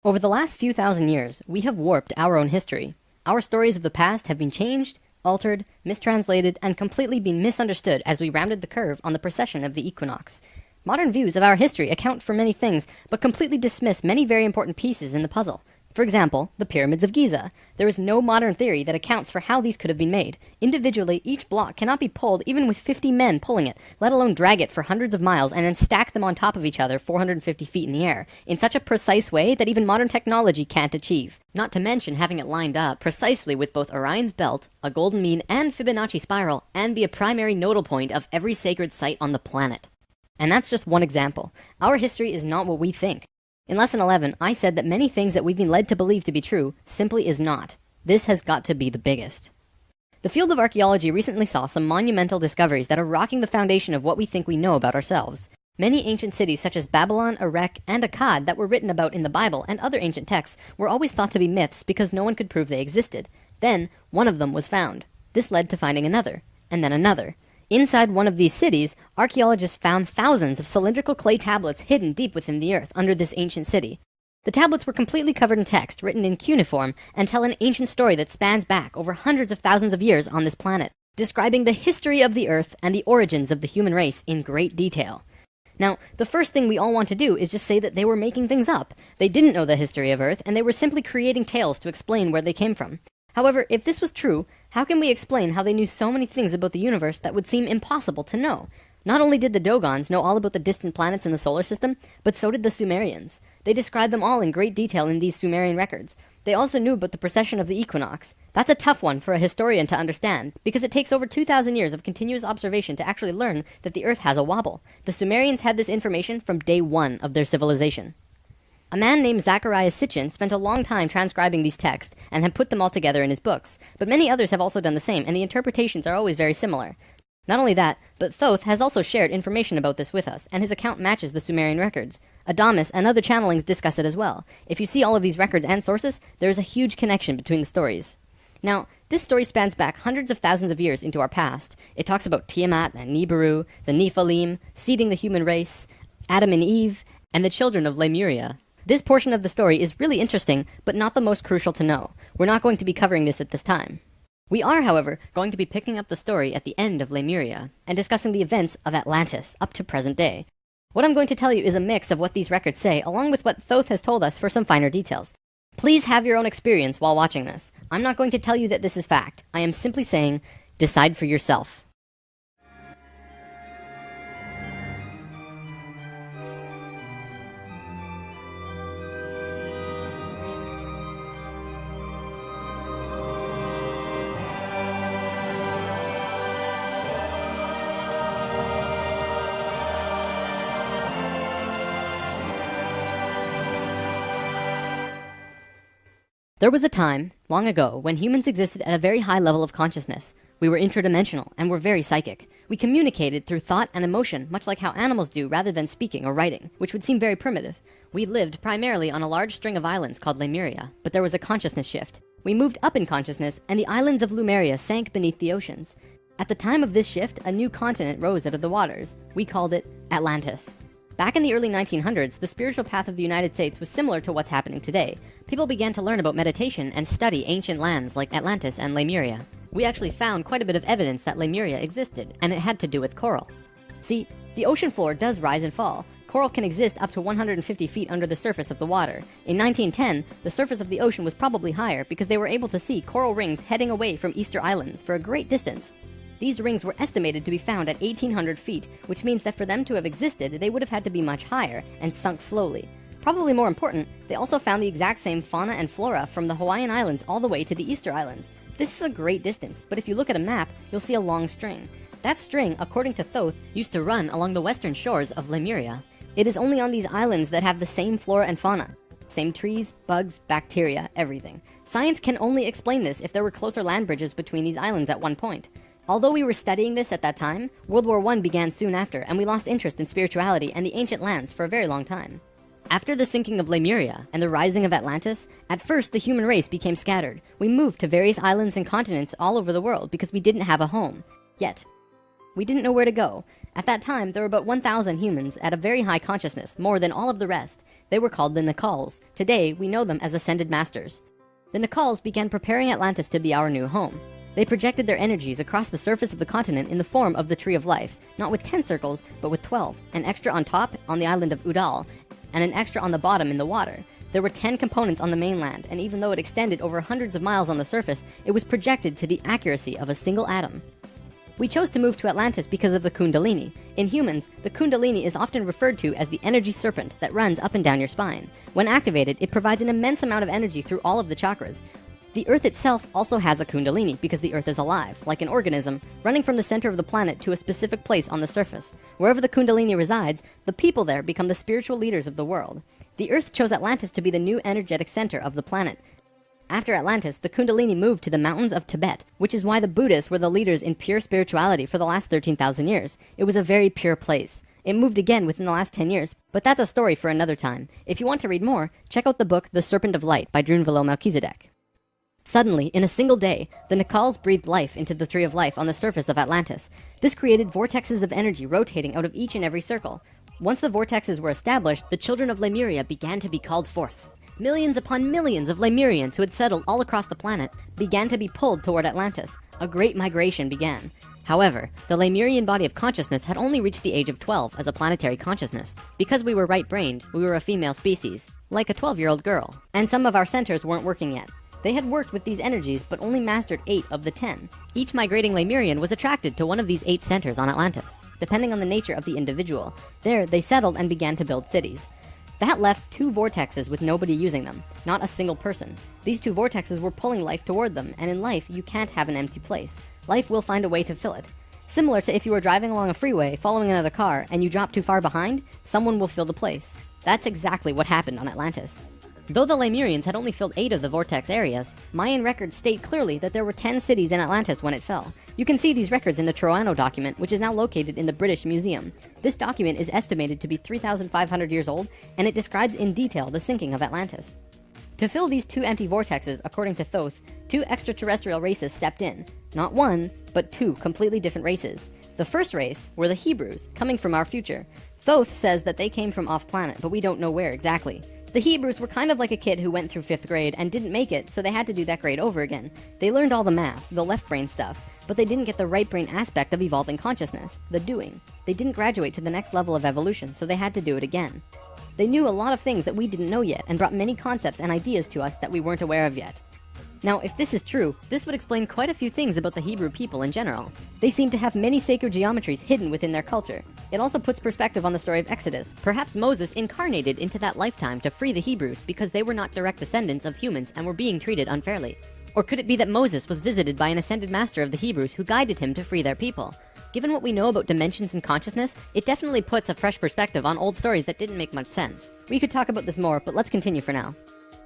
Over the last few thousand years, we have warped our own history. Our stories of the past have been changed, altered, mistranslated, and completely been misunderstood as we rounded the curve on the precession of the equinox. Modern views of our history account for many things, but completely dismiss many very important pieces in the puzzle. For example, the pyramids of Giza. There is no modern theory that accounts for how these could have been made. Individually, each block cannot be pulled even with 50 men pulling it, let alone drag it for hundreds of miles and then stack them on top of each other 450 feet in the air, in such a precise way that even modern technology can't achieve. Not to mention having it lined up precisely with both Orion's belt, a golden mean and Fibonacci spiral, and be a primary nodal point of every sacred site on the planet. And that's just one example. Our history is not what we think. In Lesson 11, I said that many things that we've been led to believe to be true simply is not. This has got to be the biggest. The field of archaeology recently saw some monumental discoveries that are rocking the foundation of what we think we know about ourselves. Many ancient cities such as Babylon, Erech, and Akkad that were written about in the Bible and other ancient texts were always thought to be myths because no one could prove they existed. Then, one of them was found. This led to finding another, and then another. Inside one of these cities, archaeologists found thousands of cylindrical clay tablets hidden deep within the earth under this ancient city. The tablets were completely covered in text, written in cuneiform, and tell an ancient story that spans back over hundreds of thousands of years on this planet, describing the history of the earth and the origins of the human race in great detail. Now, the first thing we all want to do is just say that they were making things up. They didn't know the history of Earth, and they were simply creating tales to explain where they came from. However, if this was true, how can we explain how they knew so many things about the universe that would seem impossible to know? Not only did the Dogons know all about the distant planets in the solar system, but so did the Sumerians. They described them all in great detail in these Sumerian records. They also knew about the precession of the equinox. That's a tough one for a historian to understand, because it takes over 2,000 years of continuous observation to actually learn that the Earth has a wobble. The Sumerians had this information from day one of their civilization. A man named Zacharias Sitchin spent a long time transcribing these texts and had put them all together in his books, but many others have also done the same, and the interpretations are always very similar. Not only that, but Thoth has also shared information about this with us, and his account matches the Sumerian records. Adamus and other channelings discuss it as well. If you see all of these records and sources, there is a huge connection between the stories. Now, this story spans back hundreds of thousands of years into our past. It talks about Tiamat and Nibiru, the Nephilim, seeding the human race, Adam and Eve, and the children of Lemuria. This portion of the story is really interesting, but not the most crucial to know. We're not going to be covering this at this time. We are, however, going to be picking up the story at the end of Lemuria, and discussing the events of Atlantis up to present day. What I'm going to tell you is a mix of what these records say, along with what Thoth has told us for some finer details. Please have your own experience while watching this. I'm not going to tell you that this is fact. I am simply saying, decide for yourself. There was a time, long ago, when humans existed at a very high level of consciousness. We were intradimensional, and were very psychic. We communicated through thought and emotion, much like how animals do rather than speaking or writing, which would seem very primitive. We lived primarily on a large string of islands called Lemuria, but there was a consciousness shift. We moved up in consciousness, and the islands of Lemuria sank beneath the oceans. At the time of this shift, a new continent rose out of the waters. We called it Atlantis. Back in the early 1900s, the spiritual path of the United States was similar to what's happening today. People began to learn about meditation and study ancient lands like Atlantis and Lemuria. We actually found quite a bit of evidence that Lemuria existed, and it had to do with coral. See, the ocean floor does rise and fall. Coral can exist up to 150 feet under the surface of the water. In 1910, the surface of the ocean was probably higher because they were able to see coral rings heading away from Easter Islands for a great distance. These rings were estimated to be found at 1,800 feet, which means that for them to have existed, they would have had to be much higher and sunk slowly. Probably more important, they also found the exact same fauna and flora from the Hawaiian Islands all the way to the Easter Islands. This is a great distance, but if you look at a map, you'll see a long string. That string, according to Thoth, used to run along the western shores of Lemuria. It is only on these islands that have the same flora and fauna. Same trees, bugs, bacteria, everything. Science can only explain this if there were closer land bridges between these islands at one point. Although we were studying this at that time, World War I began soon after, and we lost interest in spirituality and the ancient lands for a very long time. After the sinking of Lemuria and the rising of Atlantis, at first the human race became scattered. We moved to various islands and continents all over the world because we didn't have a home. Yet, We didn't know where to go. At that time, there were about 1,000 humans at a very high consciousness, more than all of the rest. They were called the Nakals. Today, we know them as Ascended Masters. The Nakals began preparing Atlantis to be our new home. They projected their energies across the surface of the continent in the form of the Tree of Life, not with 10 circles, but with 12, an extra on top on the island of Udal, and an extra on the bottom in the water. There were 10 components on the mainland, and even though it extended over hundreds of miles on the surface, it was projected to the accuracy of a single atom. We chose to move to Atlantis because of the Kundalini. In humans, the Kundalini is often referred to as the energy serpent that runs up and down your spine. When activated, it provides an immense amount of energy through all of the chakras. The Earth itself also has a Kundalini because the Earth is alive, like an organism, running from the center of the planet to a specific place on the surface. Wherever the Kundalini resides, the people there become the spiritual leaders of the world. The Earth chose Atlantis to be the new energetic center of the planet. After Atlantis, the Kundalini moved to the mountains of Tibet, which is why the Buddhists were the leaders in pure spirituality for the last 13,000 years. It was a very pure place. It moved again within the last 10 years, but that's a story for another time. If you want to read more, check out the book The Serpent of Light by Drunvalo Melchizedek. Suddenly, in a single day, the Nakals breathed life into the Tree of Life on the surface of Atlantis. This created vortexes of energy rotating out of each and every circle. Once the vortexes were established, the children of Lemuria began to be called forth. Millions upon millions of Lemurians who had settled all across the planet began to be pulled toward Atlantis. A great migration began. However, the Lemurian body of consciousness had only reached the age of 12 as a planetary consciousness. Because we were right-brained, we were a female species, like a 12-year-old girl. And some of our centers weren't working yet. They had worked with these energies, but only mastered 8 of the 10. Each migrating Lemurian was attracted to one of these 8 centers on Atlantis, depending on the nature of the individual. There, they settled and began to build cities. That left 2 vortexes with nobody using them, not a single person. These 2 vortexes were pulling life toward them, and in life, you can't have an empty place. Life will find a way to fill it. Similar to if you were driving along a freeway, following another car, and you drop too far behind, someone will fill the place. That's exactly what happened on Atlantis. Though the Lemurians had only filled 8 of the vortex areas, Mayan records state clearly that there were 10 cities in Atlantis when it fell. You can see these records in the Troano document, which is now located in the British Museum. This document is estimated to be 3,500 years old, and it describes in detail the sinking of Atlantis. To fill these 2 empty vortexes, according to Thoth, 2 extraterrestrial races stepped in. Not 1, but 2 completely different races. The first race were the Hebrews, coming from our future. Thoth says that they came from off-planet, but we don't know where exactly. The Hebrews were kind of like a kid who went through 5th grade and didn't make it, so they had to do that grade over again. They learned all the math, the left brain stuff, but they didn't get the right brain aspect of evolving consciousness, the doing. They didn't graduate to the next level of evolution, so they had to do it again. They knew a lot of things that we didn't know yet and brought many concepts and ideas to us that we weren't aware of yet. Now, if this is true, this would explain quite a few things about the Hebrew people in general. They seem to have many sacred geometries hidden within their culture. It also puts perspective on the story of Exodus. Perhaps Moses incarnated into that lifetime to free the Hebrews because they were not direct descendants of humans and were being treated unfairly. Or could it be that Moses was visited by an ascended master of the Hebrews who guided him to free their people? Given what we know about dimensions and consciousness, it definitely puts a fresh perspective on old stories that didn't make much sense. We could talk about this more, but let's continue for now.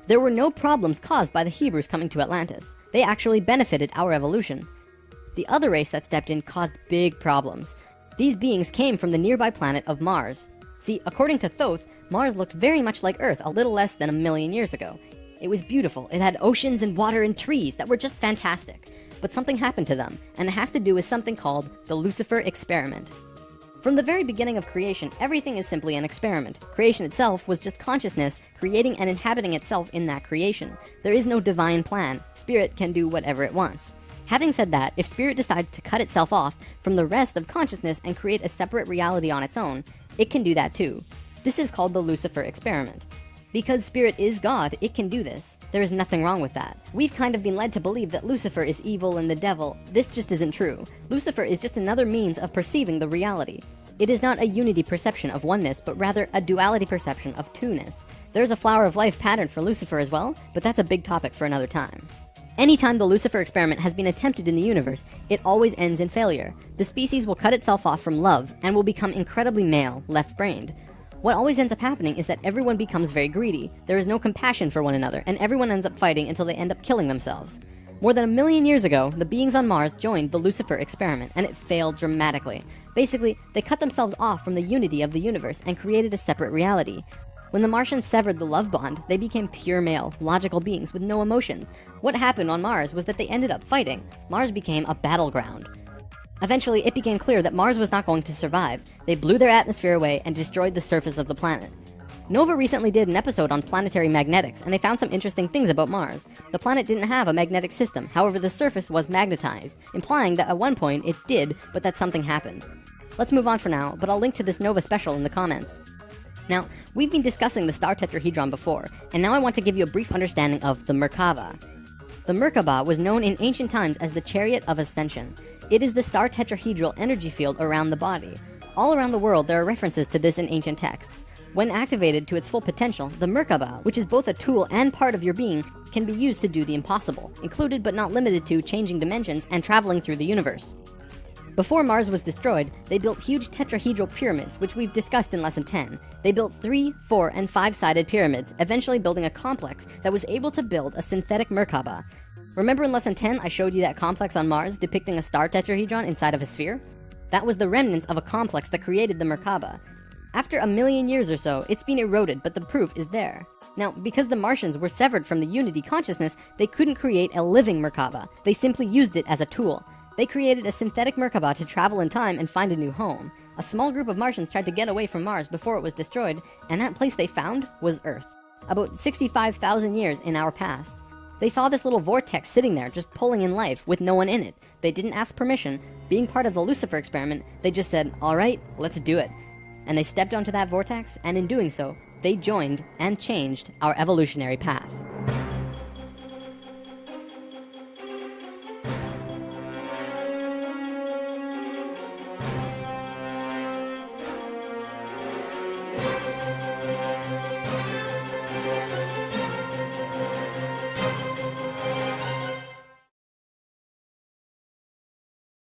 There were no problems caused by the Hebrews coming to Atlantis. They actually benefited our evolution. The other race that stepped in caused big problems. These beings came from the nearby planet of Mars. See, according to Thoth, Mars looked very much like Earth a little less than 1 million years ago. It was beautiful. It had oceans and water and trees that were just fantastic. But something happened to them, and it has to do with something called the Lucifer experiment. From the very beginning of creation, everything is simply an experiment. Creation itself was just consciousness creating and inhabiting itself in that creation. There is no divine plan. Spirit can do whatever it wants. Having said that, if Spirit decides to cut itself off from the rest of consciousness and create a separate reality on its own, it can do that too. This is called the Lucifer experiment. Because Spirit is God, it can do this. There is nothing wrong with that. We've kind of been led to believe that Lucifer is evil and the devil. This just isn't true. Lucifer is just another means of perceiving the reality. It is not a unity perception of oneness, but rather a duality perception of two-ness. There's a flower of life pattern for Lucifer as well, but that's a big topic for another time. Anytime the Lucifer experiment has been attempted in the universe, it always ends in failure. The species will cut itself off from love and will become incredibly male, left-brained. What always ends up happening is that everyone becomes very greedy. There is no compassion for one another, and everyone ends up fighting until they end up killing themselves. More than 1 million years ago, the beings on Mars joined the Lucifer experiment, and it failed dramatically. Basically, they cut themselves off from the unity of the universe and created a separate reality. When the Martians severed the love bond, they became pure male, logical beings with no emotions. What happened on Mars was that they ended up fighting. Mars became a battleground. Eventually, it became clear that Mars was not going to survive. They blew their atmosphere away and destroyed the surface of the planet. Nova recently did an episode on planetary magnetics, and they found some interesting things about Mars. The planet didn't have a magnetic system, however the surface was magnetized, implying that at one point it did, but that something happened. Let's move on for now, but I'll link to this Nova special in the comments. Now, we've been discussing the star tetrahedron before, and now I want to give you a brief understanding of the Merkaba. The Merkaba was known in ancient times as the Chariot of Ascension. It is the star tetrahedral energy field around the body. All around the world there are references to this in ancient texts. When activated to its full potential, the Merkaba, which is both a tool and part of your being, can be used to do the impossible, included but not limited to changing dimensions and traveling through the universe. Before Mars was destroyed, they built huge tetrahedral pyramids, which we've discussed in Lesson 10. They built 3, 4, and 5-sided pyramids, eventually building a complex that was able to build a synthetic Merkaba. Remember in Lesson 10 I showed you that complex on Mars depicting a star tetrahedron inside of a sphere? That was the remnants of a complex that created the Merkaba. After 1 million years or so, it's been eroded, but the proof is there. Now, because the Martians were severed from the Unity consciousness, they couldn't create a living Merkaba. They simply used it as a tool. They created a synthetic Merkaba to travel in time and find a new home. A small group of Martians tried to get away from Mars before it was destroyed, and that place they found was Earth. About 65,000 years in our past. They saw this little vortex sitting there, just pulling in life, with no one in it. They didn't ask permission. Being part of the Lucifer experiment, they just said, alright, let's do it. And they stepped onto that vortex, and in doing so, they joined and changed our evolutionary path.